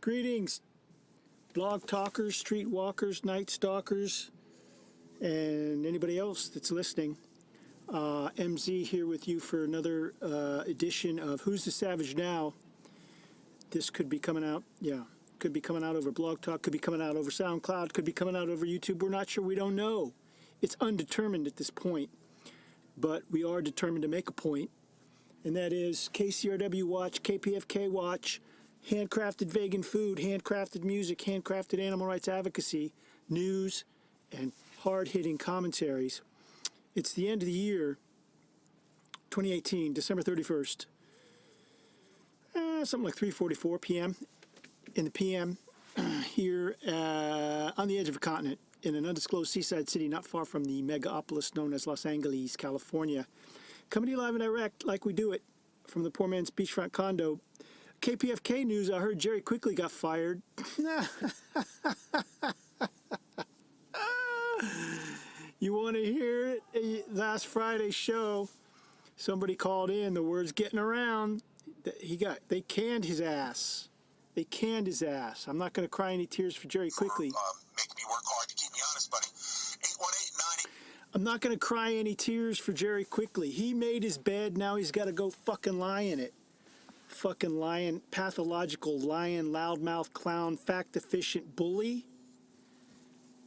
Greetings, blog talkers, street walkers, night stalkers, and anybody else that's listening. MZ here with you for another edition of Who's the Savage Now? This could be coming out, could be coming out over Blog Talk, could be coming out over SoundCloud, could be coming out over YouTube. We're not sure. We don't know. It's undetermined at this point, but we are determined to make a point, and that is KCRW watch, KPFK watch, handcrafted vegan food, handcrafted music, handcrafted animal rights advocacy, news, and hard-hitting commentaries. It's the end of the year, 2018, December 31st. Something like 3:44 p.m. in the p.m. here on the edge of a continent in an undisclosed seaside city not far from the megapolis known as Los Angeles, California. Coming to you live and direct like we do it from the poor man's beachfront condo. KPFK news, I heard Jerry Quickly got fired. You want to hear it? Last Friday's show, somebody called in, the word's getting around. They canned his ass. They canned his ass. I'm not going to cry any tears for Jerry Quickly. Make me work hard to keep me honest, buddy. 818-9. I'm not going to cry any tears for Jerry Quickly. He made his bed, now he's got to go fucking lie in it. Fucking lying, pathological lion, loudmouth clown, fact-efficient bully.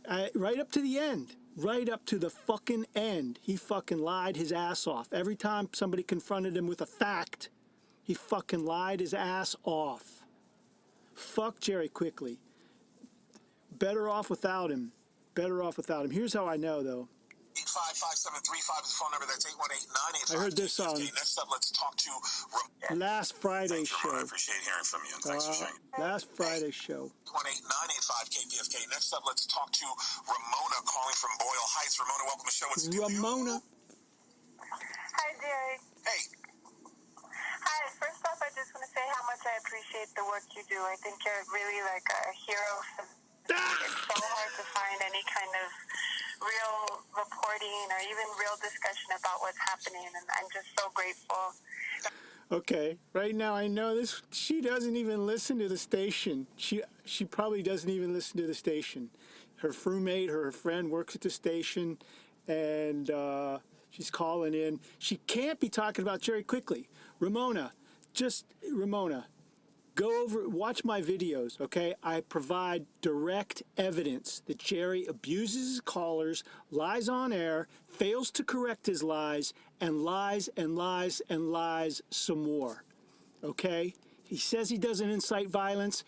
Right up to the end. Right up to the fucking end. He fucking lied his ass off. Every time somebody confronted him with a fact, he fucking lied his ass off. Fuck Jerry Quickly. Better off without him. Better off without him. Here's how I know, though. 855-5735 is the phone number. That's 818-985. I heard this on Next up, let's talk to last Friday's show. I appreciate hearing from you, and thanks for sharing. Last Friday's show. 818-985 KPFK. Next up, let's talk to Ramona calling from Boyle Heights. Ramona, welcome to the show. What's Ramona. Hi, Jerry. Hey. Hi. First off, I just want to say how much I appreciate the work you do. I think you're really like a hero. It's so hard to find any kind of real reporting or even real discussion about what's happening, and I'm just so grateful. Okay, right now I know this. She doesn't even listen to the station. She probably doesn't even listen to the station. Her roommate, her friend works at the station, and she's calling in. She can't be talking about Jerry Quickly. Ramona, go over, watch my videos, okay? I provide direct evidence that Jerry abuses his callers, lies on air, fails to correct his lies, and lies and lies and lies some more, okay? He says he doesn't incite violence.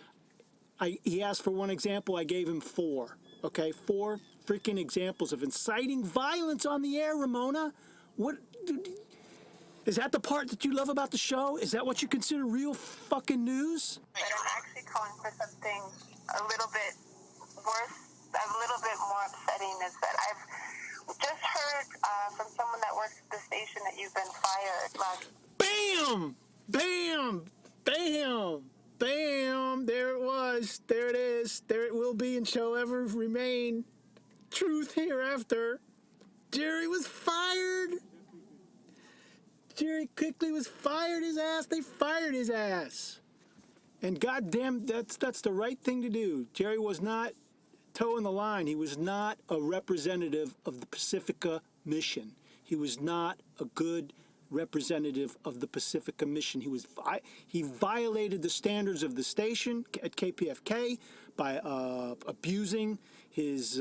He asked for one example. I gave him 4, okay? 4 freaking examples of inciting violence on the air, Ramona. What... Is that the part that you love about the show? Is that what you consider real fucking news? But I'm actually calling for something a little bit worse, a little bit more upsetting, is that I've just heard from someone that works at the station that you've been fired last... Bam! Bam! Bam! Bam! There it was. There it is. There it will be and shall ever remain. Truth hereafter. Jerry was fired. Jerry Quickly was fired his ass. They fired his ass. And goddamn, that's the right thing to do. Jerry was not toeing the line. He was not a representative of the Pacifica mission. He was not a good representative of the Pacifica mission. He violated the standards of the station at KPFK by abusing his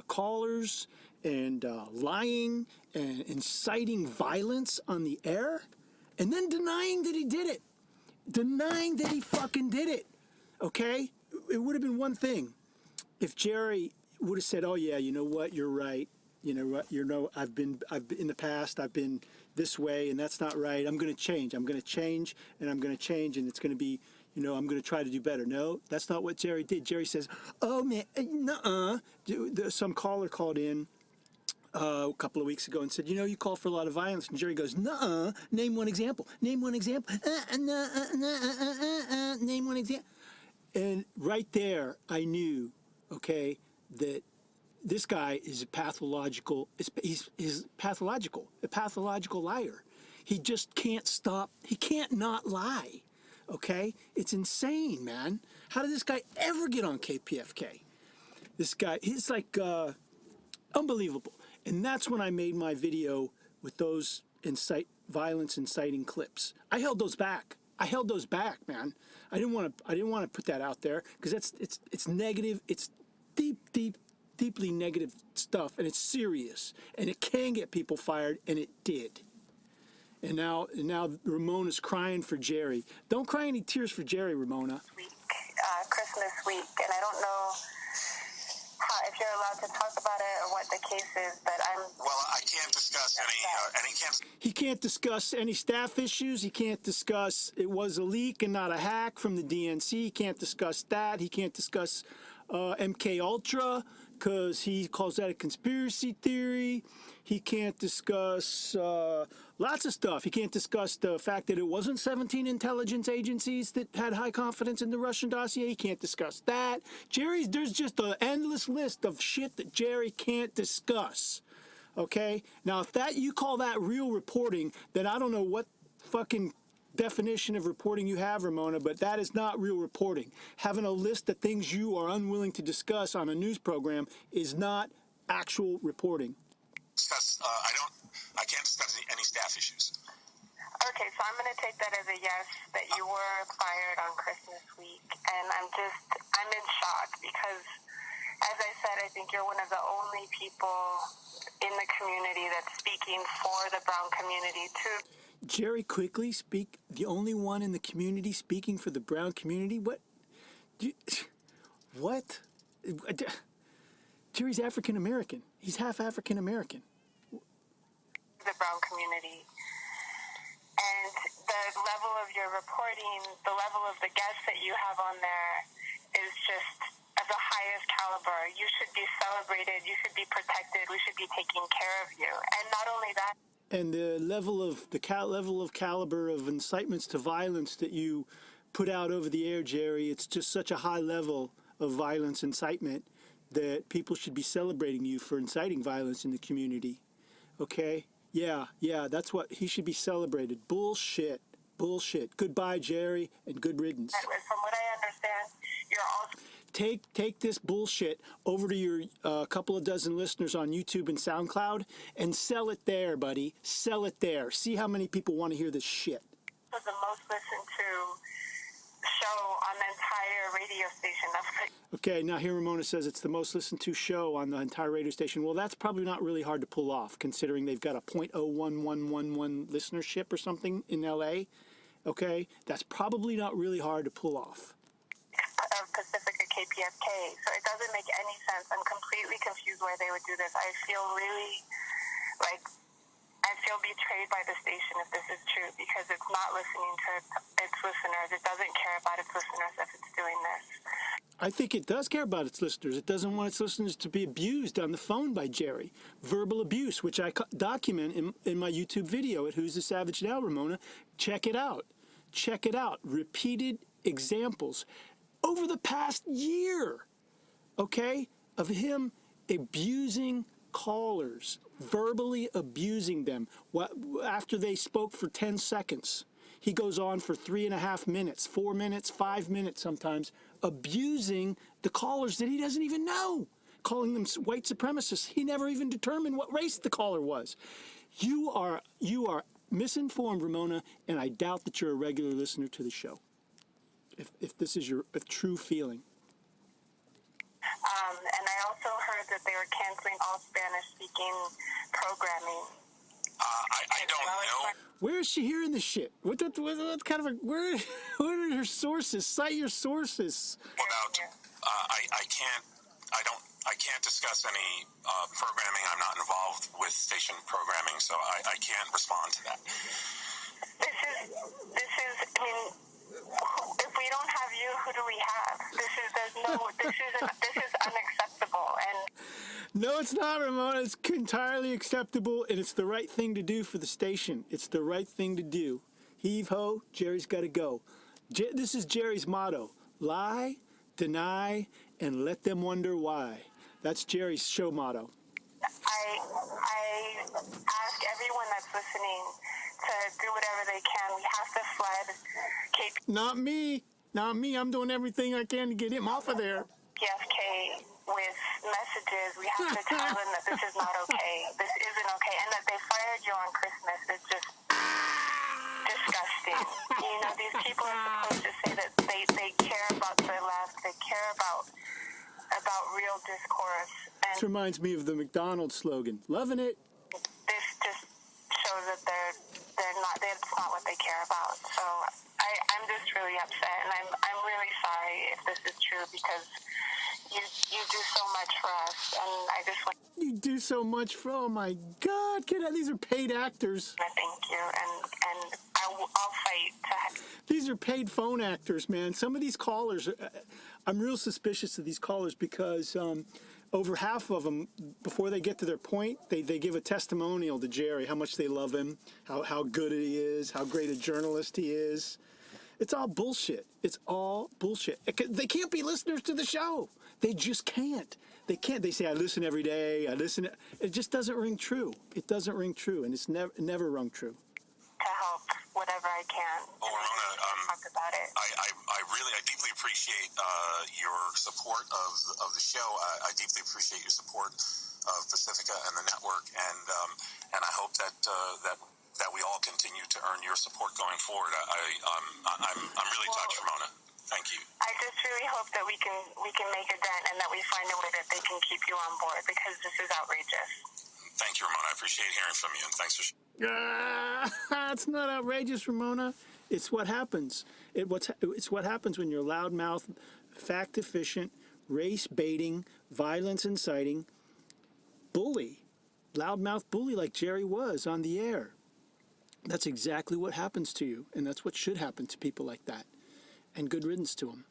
callers and lying and inciting violence on the air, and then denying that he did it. Denying that he fucking did it. Okay? It would have been one thing if Jerry would have said, "Oh yeah, you know what? You're right. You know what? I've been in the past. I've been this way, and that's not right. I'm going to change. I'm going to change, and I'm going to change, and it's going to be, I'm going to try to do better." No, that's not what Jerry did. Jerry says, "Oh man, nuh-uh." Some caller called in a couple of weeks ago and said, "You call for a lot of violence." And Jerry goes, "Nuh-uh. Name one example. Name one example. Name one example." And right there, I knew, okay, that this guy is a pathological liar. He just can't stop. He can't not lie. Okay? It's insane, man. How did this guy ever get on KPFK? This guy, he's like unbelievable. And that's when I made my video with those violence inciting clips. I held those back. Man. I didn't want to put that out there because it's negative. It's deeply negative stuff, and it's serious, and it can get people fired, and it did. And now Ramona's crying for Jerry. Don't cry any tears for Jerry, Ramona. Christmas week, and I don't know if you're allowed to talk about it or what the case is, but Well, I can't discuss He can't discuss any staff issues. He can't discuss it was a leak and not a hack from the DNC. He can't discuss that. He can't discuss MK Ultra because he calls that a conspiracy theory. He can't discuss lots of stuff. He can't discuss the fact that it wasn't 17 intelligence agencies that had high confidence in the Russian dossier. He can't discuss that. There's just an endless list of shit that Jerry can't discuss. Okay? Now, if you call that real reporting, then I don't know what fucking definition of reporting you have, Ramona, but that is not real reporting. Having a list of things you are unwilling to discuss on a news program is not actual reporting. I can't discuss any staff issues. Okay, so I'm going to take that as a yes, that you were fired on Christmas week, and I'm in shock because, as I said, I think you're one of the only people in the community that's speaking for the Brown community too. Jerry Quigley the only one in the community speaking for the Brown community? What? What? Jerry's African American. He's half African American. The Brown community. And the level of your reporting, the level of the guests that you have on there is just of the highest caliber. You should be celebrated. You should be protected. We should be taking care of you. And not only that. And the level of caliber of incitements to violence that you put out over the air, Jerry, it's just such a high level of violence incitement that people should be celebrating you for inciting violence in the community. Okay? Yeah, that's what he should be celebrated. Bullshit. Goodbye, Jerry, and good riddance. From what I understand, you're also... Take this bullshit over to your couple of dozen listeners on YouTube and SoundCloud and sell it there, buddy. Sell it there. See how many people want to hear this shit. The most listened to show on the entire radio station. Okay, now here Ramona says it's the most listened to show on the entire radio station. Well, that's probably not really hard to pull off, considering they've got a .01111 listenership or something in LA. Okay, that's probably not really hard to pull off. Pacifica KPFK, so it doesn't make any sense. I'm completely confused why they would do this. I feel betrayed by the station if this is true, because it's not listening to its listeners. It doesn't care about its listeners if it's doing this. I think it does care about its listeners. It doesn't want its listeners to be abused on the phone by Jerry. Verbal abuse, which I document in my YouTube video at Who's the Savage Now, Ramona. Check it out. Repeated examples over the past year, okay, of him abusing callers, verbally abusing them. After they spoke for 10 seconds, he goes on for 3.5 minutes, 4 minutes, 5 minutes sometimes, abusing the callers that he doesn't even know, calling them white supremacists. He never even determined what race the caller was. You are misinformed, Ramona, and I doubt that you're a regular listener to the show. If this is your true feeling. And I also heard that they were canceling all Spanish-speaking programming. I don't know. Where is she hearing this shit? What kind of where are her sources? Cite your sources. I can't discuss any programming. I'm not involved with station programming, so I can't respond to that. This is, I mean, if we don't have you, who do we have? This is unacceptable. And no, it's not, Ramona. It's entirely acceptable, and it's the right thing to do for the station. It's the right thing to do. Heave ho, Jerry's got to go. This is Jerry's motto: lie, deny, and let them wonder why. That's Jerry's show motto. I ask everyone that's listening to do whatever they can. We have to flood Not me. Not me. I'm doing everything I can to get him off of there. KPFK with messages. We have to tell them that this is not okay. This isn't okay. And that they fired you on Christmas is just disgusting. You know, these people are supposed to say that they care about the left. They care about real discourse. And This reminds me of the McDonald's slogan. Loving it. this just shows that that's not what they care about. So I'm just really upset, and I'm really sorry if this is true, because you do so much for us, and I just want You do so much for, oh my God, kid, these are paid actors. to thank you, and I'll fight to. These are paid phone actors, man. Some of these callers, I'm real suspicious of these callers because over half of them, before they get to their point, they give a testimonial to Jerry, how much they love him, how good he is, how great a journalist he is. It's all bullshit. It's all bullshit. They can't be listeners to the show. They just can't. They can't. They say, I listen every day. I listen. It just doesn't ring true. It doesn't ring true, and it's never rung true. To help whatever I can. Well, Ramona, Talk about it. I deeply appreciate your support of the show. I deeply appreciate your support of Pacifica and the network, and I hope that we all continue to earn your support going forward. I'm really touched, Ramona. Thank you. I just really hope that we can make a dent, and that we find a way that they can keep you on board, because this is outrageous. Thank you, Ramona. I appreciate hearing from you, and thanks for. It's not outrageous, Ramona. It's what happens. It's what happens when you're loudmouth, fact efficient, race baiting, violence inciting, bully, loudmouth bully like Jerry was on the air. That's exactly what happens to you, and that's what should happen to people like that. And good riddance to them.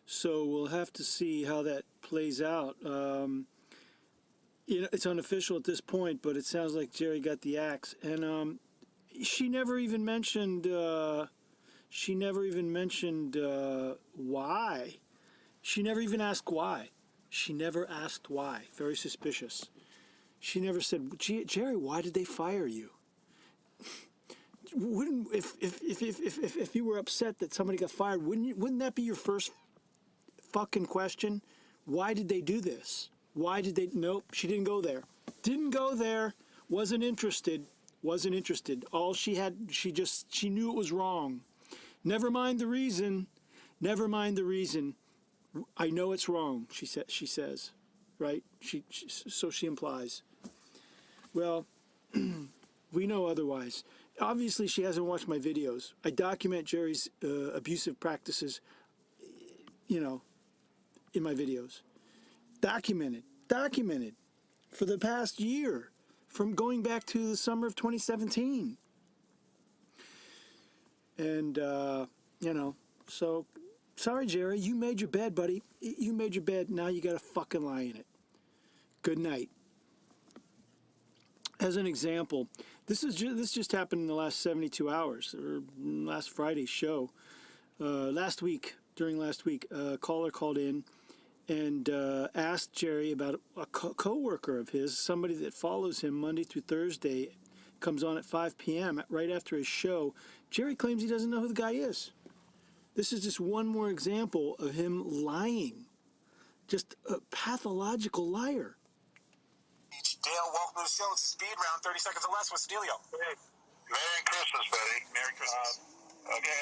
So we'll have to see how that plays out. It's unofficial at this point, but it sounds like Jerry got the axe. And she never even mentioned. Why. She never even asked why. She never asked why. Very suspicious. She never said, Jerry, why did they fire you? Wouldn't if you were upset that somebody got fired, wouldn't that be your first fucking question? Why did they do this? Why did they? Nope, she didn't go there. Didn't go there. Wasn't interested. Wasn't interested. All she had, she knew it was wrong. Never mind the reason. Never mind the reason. I know it's wrong. She says, right? So she implies. Well, we know otherwise. Obviously, she hasn't watched my videos. I document Jerry's abusive practices, in my videos. Documented for the past year, from going back to the summer of 2017. And, so, sorry, Jerry, you made your bed, buddy. You made your bed, now you got to fucking lie in it. Good night. As an example, this just happened in the last 72 hours, or last Friday's show. During last week, a caller called in and asked Jerry about a co-worker of his, somebody that follows him Monday through Thursday, comes on at 5 p.m. right after his show. Jerry claims he doesn't know who the guy is. This is just one more example of him lying. Just a pathological liar. Dale, welcome to the show. It's a speed round, 30 seconds or less. What's the dealio? Hey, Merry Christmas, buddy. Merry Christmas. Okay,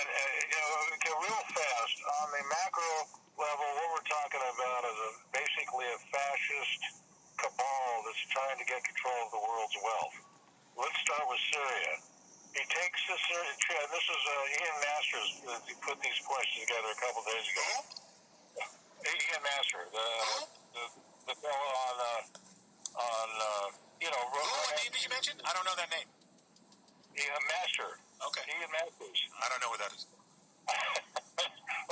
real fast, on the macro level, what we're talking about is basically a fascist cabal that's trying to get control of the world's wealth. Let's start with Syria. He takes this, and this is Ian Masters, he put these points together a couple days ago. Ian Master, the fellow What name did you mention? I don't know that name. Ian Master. Okay. Ian Masters. I don't know what that is.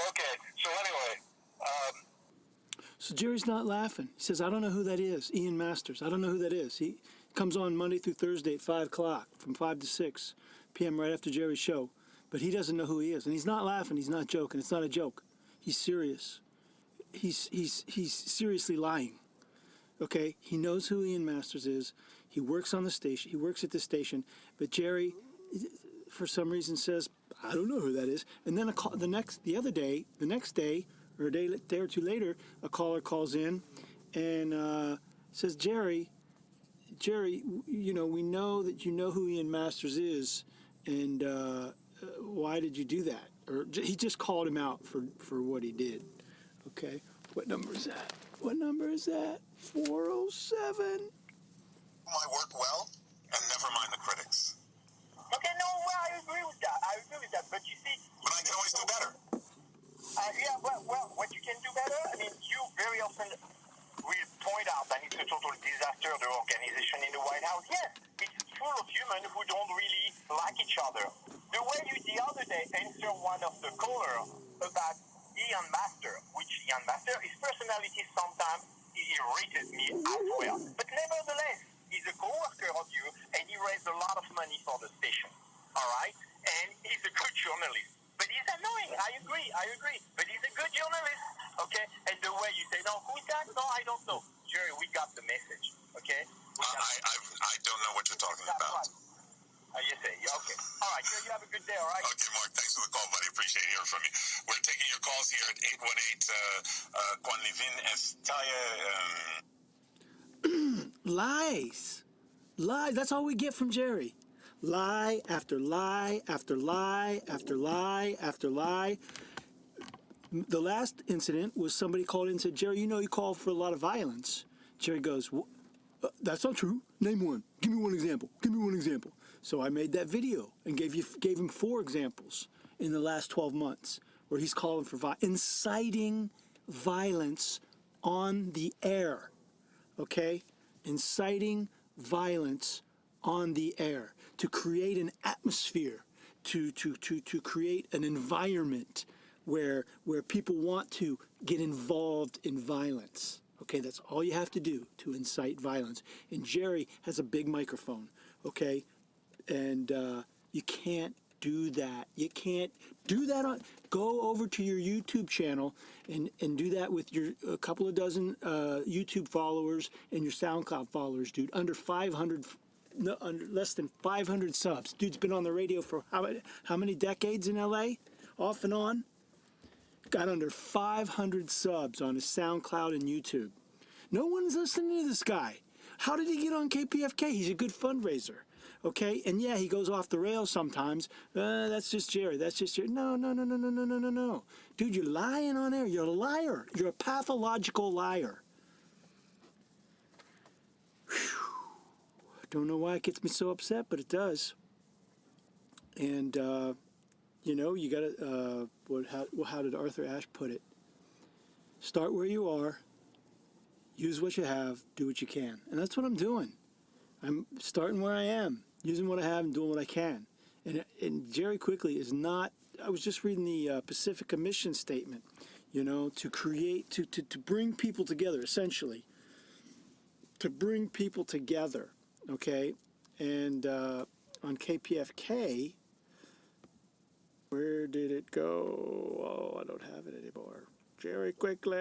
Okay, so anyway. So Jerry's not laughing. He says, I don't know who that is. Ian Masters. I don't know who that is. He comes on Monday through Thursday at 5 o'clock, from 5 to 6 p.m. right after Jerry's show. But he doesn't know who he is. And he's not laughing. He's not joking. It's not a joke. He's serious. He's seriously lying. Okay? He knows who Ian Masters is. He works on the station. He works at the station. But Jerry for some reason says, I don't know who that is. And then the next day, or a day or two later, a caller calls in and says, Jerry, you know, we know that you know who Ian Masters is, and why did you do that? Or he just called him out for what he did. Okay, what number is that? What number is that? 407. My work well, and never mind the critics. Okay, no, well, I agree with that. But you see, But I can always do better. yeah, well, what you can do better, I mean, you very often will point out that it's a total disaster, the organization in the White House. Yes, it's full of humans who don't really like each other. The way you the other day answered one of the callers about Ian Master, which Ian Master, his personality sometimes irritated me as well. But nevertheless, he's a co-worker of you, and he raised a lot of money for the station. All right? And he's a good journalist. But he's annoying. I agree. But he's a good journalist. Okay? And the way you say, no, who's that? No, I don't know. Jerry, we got the message. Okay? I don't know what you're talking about. You say, okay. All right, you have a good day, all right? Okay, Mark, thanks for the call, buddy. Appreciate hearing from you. We're taking your calls here at 818 Lies. That's all we get from Jerry. Lie after lie after lie after lie after lie. The last incident was somebody called in and said, Jerry, you know you call for a lot of violence. Jerry goes, that's not true. Name one. Give me one example. So I made that video and gave him 4 examples in the last 12 months where he's calling for inciting violence on the air. Okay? Inciting violence on the air to create an atmosphere, to create an environment where people want to get involved in violence. Okay, that's all you have to do to incite violence. And Jerry has a big microphone, okay? And you can't do that. You can't do that go over to your YouTube channel and do that with your a couple of dozen YouTube followers and your SoundCloud followers, dude. Under less than 500 subs. Dude's been on the radio for how many decades in LA? Off and on. Got under 500 subs on his SoundCloud and YouTube. No one's listening to this guy. How did he get on KPFK? He's a good fundraiser. Okay, and yeah, he goes off the rails sometimes. That's just Jerry. No. Dude, you're lying on air. You're a liar. You're a pathological liar. Whew. Don't know why it gets me so upset, but it does. And, you know, you got to, how did Arthur Ashe put it? Start where you are. Use what you have. Do what you can. And that's what I'm doing. I'm starting where I am. Using what I have and doing what I can. And Jerry Quigley is not, I was just reading the Pacifica mission statement, you know, to create, to bring people together, essentially. To bring people together, okay? And on KPFK, where did it go? Oh, I don't have it anymore. Jerry Quigley.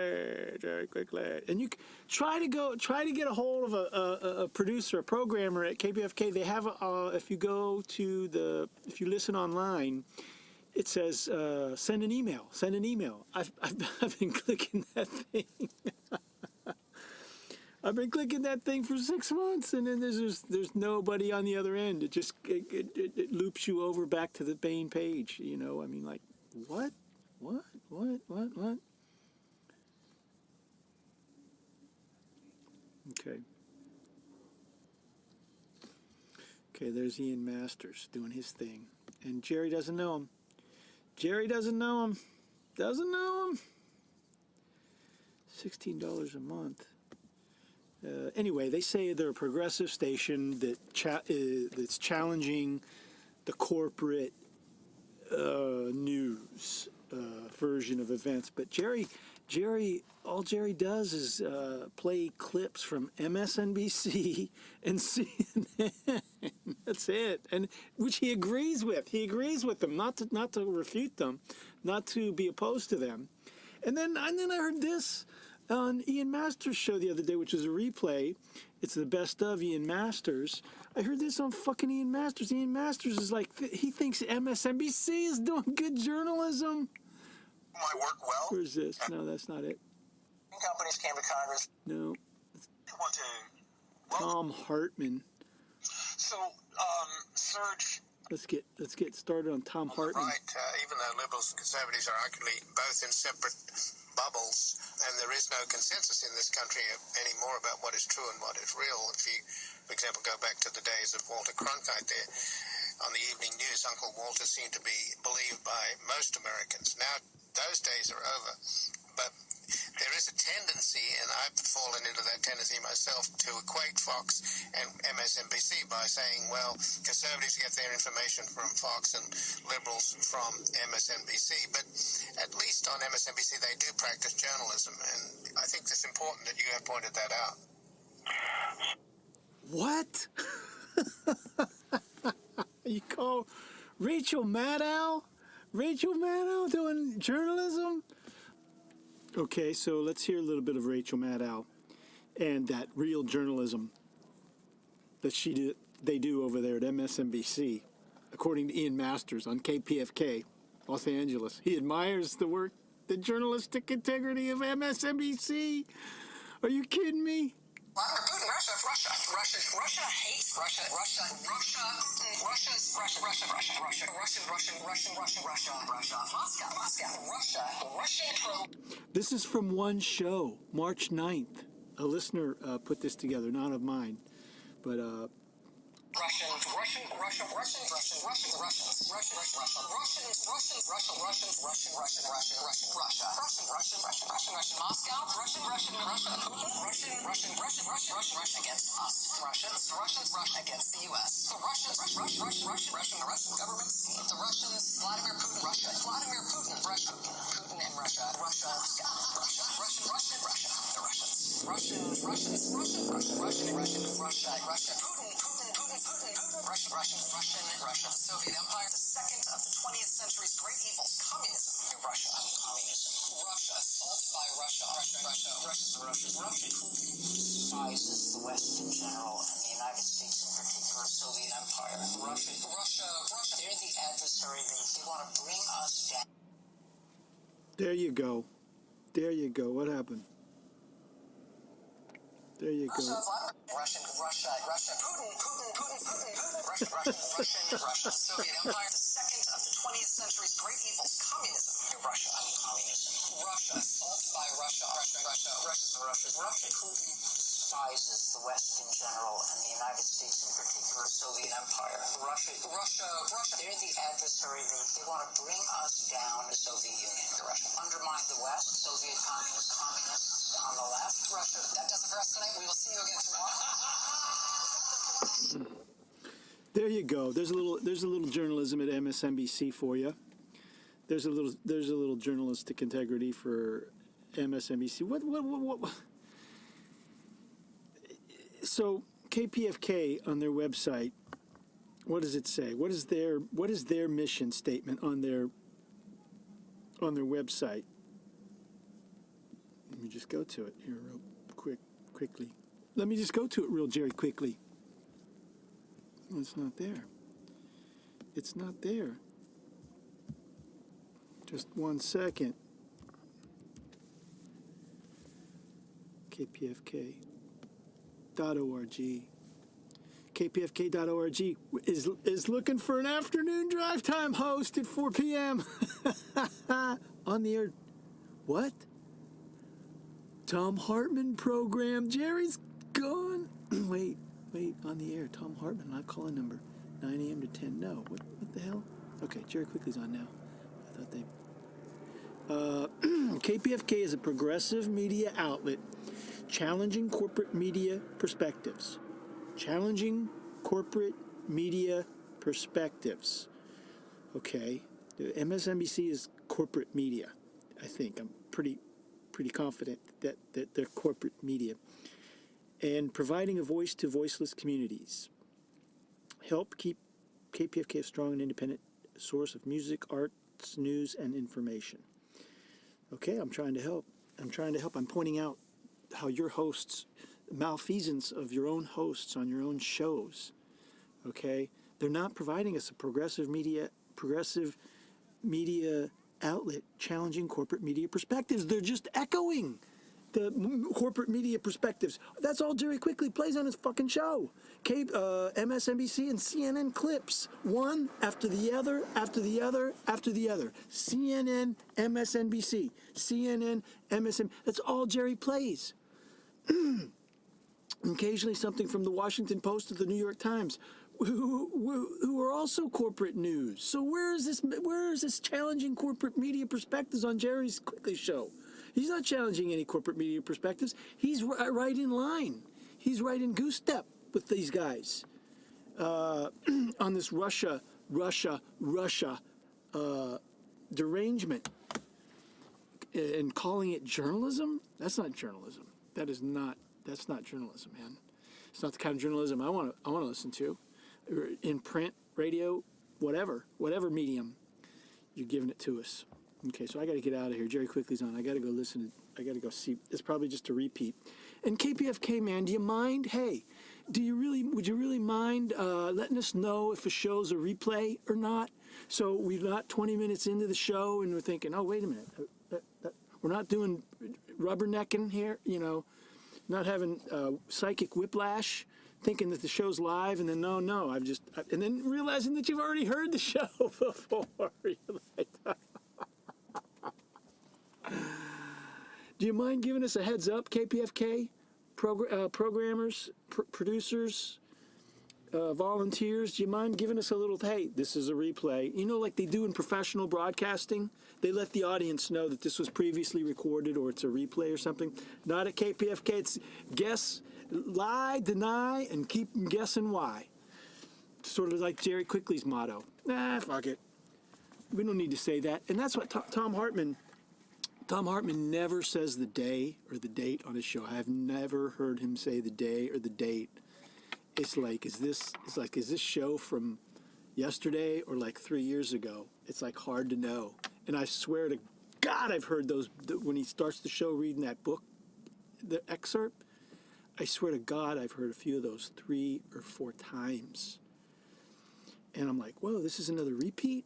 And you try to get a hold of a producer, a programmer at KPFK. They have, if you listen online, it says, send an email. I've been clicking that thing. I've been clicking that thing for 6 months, and then there's nobody on the other end. It just, it loops you over back to the main page, you know? I mean, like, what? Okay, there's Ian Masters doing his thing. And Jerry doesn't know him. Doesn't know him. $16 a month. Anyway, they say they're a progressive station that's challenging the corporate news version of events. But all Jerry does is play clips from MSNBC and CNN. That's it, and which he agrees with. He agrees with them, not to refute them, not to be opposed to them. And then I heard this. on Ian Masters' show the other day, which was a replay. It's the best of Ian Masters. I heard this on fucking Ian Masters. Ian Masters is like, he thinks MSNBC is doing good journalism. My work well. Where's this? No, that's not it. Companies came to Congress. No. I want to. Tom Hartman. So, Serge. Let's get started on Tom Hartman. Right, even though liberals and conservatives are arguably both in separate bubbles, and there is no consensus in this country anymore about what is true and what is real. If you, for example, go back to the days of Walter Cronkite there, on the evening news, Uncle Walter seemed to be believed by most Americans. Now, those days are over. But there is a tendency, and I've fallen into that tendency myself, to equate Fox and MSNBC by saying, well, conservatives get their information from Fox and liberals from MSNBC. But at least on MSNBC, they do practice journalism, and I think it's important that you have pointed that out. What? You call Rachel Maddow doing journalism? Okay, so let's hear a little bit of Rachel Maddow and that real journalism that they do over there at MSNBC, according to Ian Masters on KPFK, Los Angeles. He admires the journalistic integrity of MSNBC. Are you kidding me? Vladimir Putin, Russia hates Russia, Moscow, Russia. This is from one show, March 9th. A listener put this together, not of mine, but Russian against us. Russians against the U.S. The Russian government. The Russians, Vladimir Putin, Russia. Vladimir Putin, Russia. Putin and Russia. Russia. The Russians. Russian. Putin, Russia. The Soviet Empire. The second of the 20th century's great evils. Communism. Russia. Russia. Assault by Russia. Russia. Putin despises the West in general and the United States in particular, Soviet Empire. Russia. They're the adversary. They want to bring us down. there you go. What happened? There you go. Russia. Putin. Russia. Soviet Empire. The second of the 20th century's great evils. Communism. Russia. Assault by Russia. Russia. Putin despises the West in general and the United States in particular, Soviet Empire. Russia. They're the adversary. They want to bring us down, the Soviet Union. Russia. Undermine the West, Soviet communists on the left. Russia. That does it for us tonight. We will see you again tomorrow. There you go. There's a little journalism at MSNBC for you. There's a little journalistic integrity for MSNBC. What? So KPFK on their website, what does it say? What is their mission statement on their website? Let me just go to it here real quickly. Let me just go to it real, Jerry, quickly. It's not there. Just 1 second. KPFK.org. KPFK.org is looking for an afternoon drive time host at 4 p.m. on the air. What? Tom Hartman program. Jerry's gone. Wait, on the air. Tom Hartman, not calling number 9 a.m. to 10. No, what the hell? Okay, Jerry Quickly's on now. I thought KPFK is a progressive media outlet challenging corporate media perspectives. Okay, the MSNBC is corporate media. I think I'm pretty confident that they're corporate media, and providing a voice to voiceless communities. Help keep KPFK a strong and independent source of music, arts, news, and information. Okay, I'm trying to help. I'm trying to help. I'm pointing out how your hosts, malfeasance of your own hosts on your own shows, okay? They're not providing us a progressive media outlet challenging corporate media perspectives. They're just echoing the corporate media perspectives. That's all Jerry Quickly plays on his fucking show. MSNBC and CNN clips, one after the other, after the other, after the other. CNN, MSNBC, CNN, MSNBC. That's all Jerry plays. Occasionally something from the Washington Post or the New York Times, who are also corporate news. So where is this challenging corporate media perspectives on Jerry's Quickly show? He's not challenging any corporate media perspectives. He's right in line. He's right in goose step with these guys on this Russia derangement and calling it journalism. That's not journalism. That's not journalism, man. It's not the kind of journalism I want to listen to. In print, radio, whatever medium, you're giving it to us. Okay, so I got to get out of here. Jerry Quickly's on. I got to go listen. I got to go see. It's probably just a repeat. And KPFK, man, do you mind? Hey, would you really mind letting us know if a show's a replay or not? So we're not 20 minutes into the show and we're thinking, oh, wait a minute. We're not doing rubbernecking here, not having psychic whiplash, thinking that the show's live, and then no, and then realizing that you've already heard the show before. You're like, do you mind giving us a heads up, KPFK? Programmers, producers, volunteers, do you mind giving us a little, hey, this is a replay? Like they do in professional broadcasting, they let the audience know that this was previously recorded or it's a replay or something. Not at KPFK, it's guess, lie, deny, and keep them guessing why. Sort of like Jerry Quickly's motto. Fuck it. We don't need to say that. And that's what Tom Hartman never says the day or the date on his show. I have never heard him say the day or the date. It's like, is this show from yesterday or like 3 years ago? It's like hard to know. And I swear to God, I've heard those when he starts the show reading that book, the excerpt. I swear to God, I've heard a few of those 3 or 4 times. And I'm like, whoa, this is another repeat?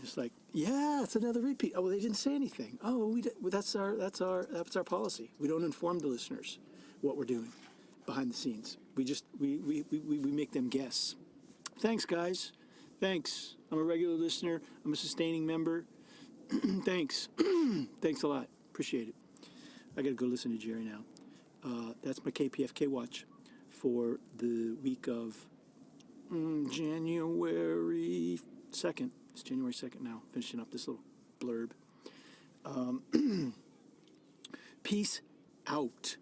It's like, yeah, it's another repeat. Oh, well, they didn't say anything. Oh, that's our policy. We don't inform the listeners what we're doing behind the scenes. We make them guess. Thanks, guys. Thanks. I'm a regular listener. I'm a sustaining member. Thanks. Thanks a lot. Appreciate it. I got to go listen to Jerry now. That's my KPFK watch for the week of January 2nd. It's January 2nd now, finishing up this little blurb. Peace out.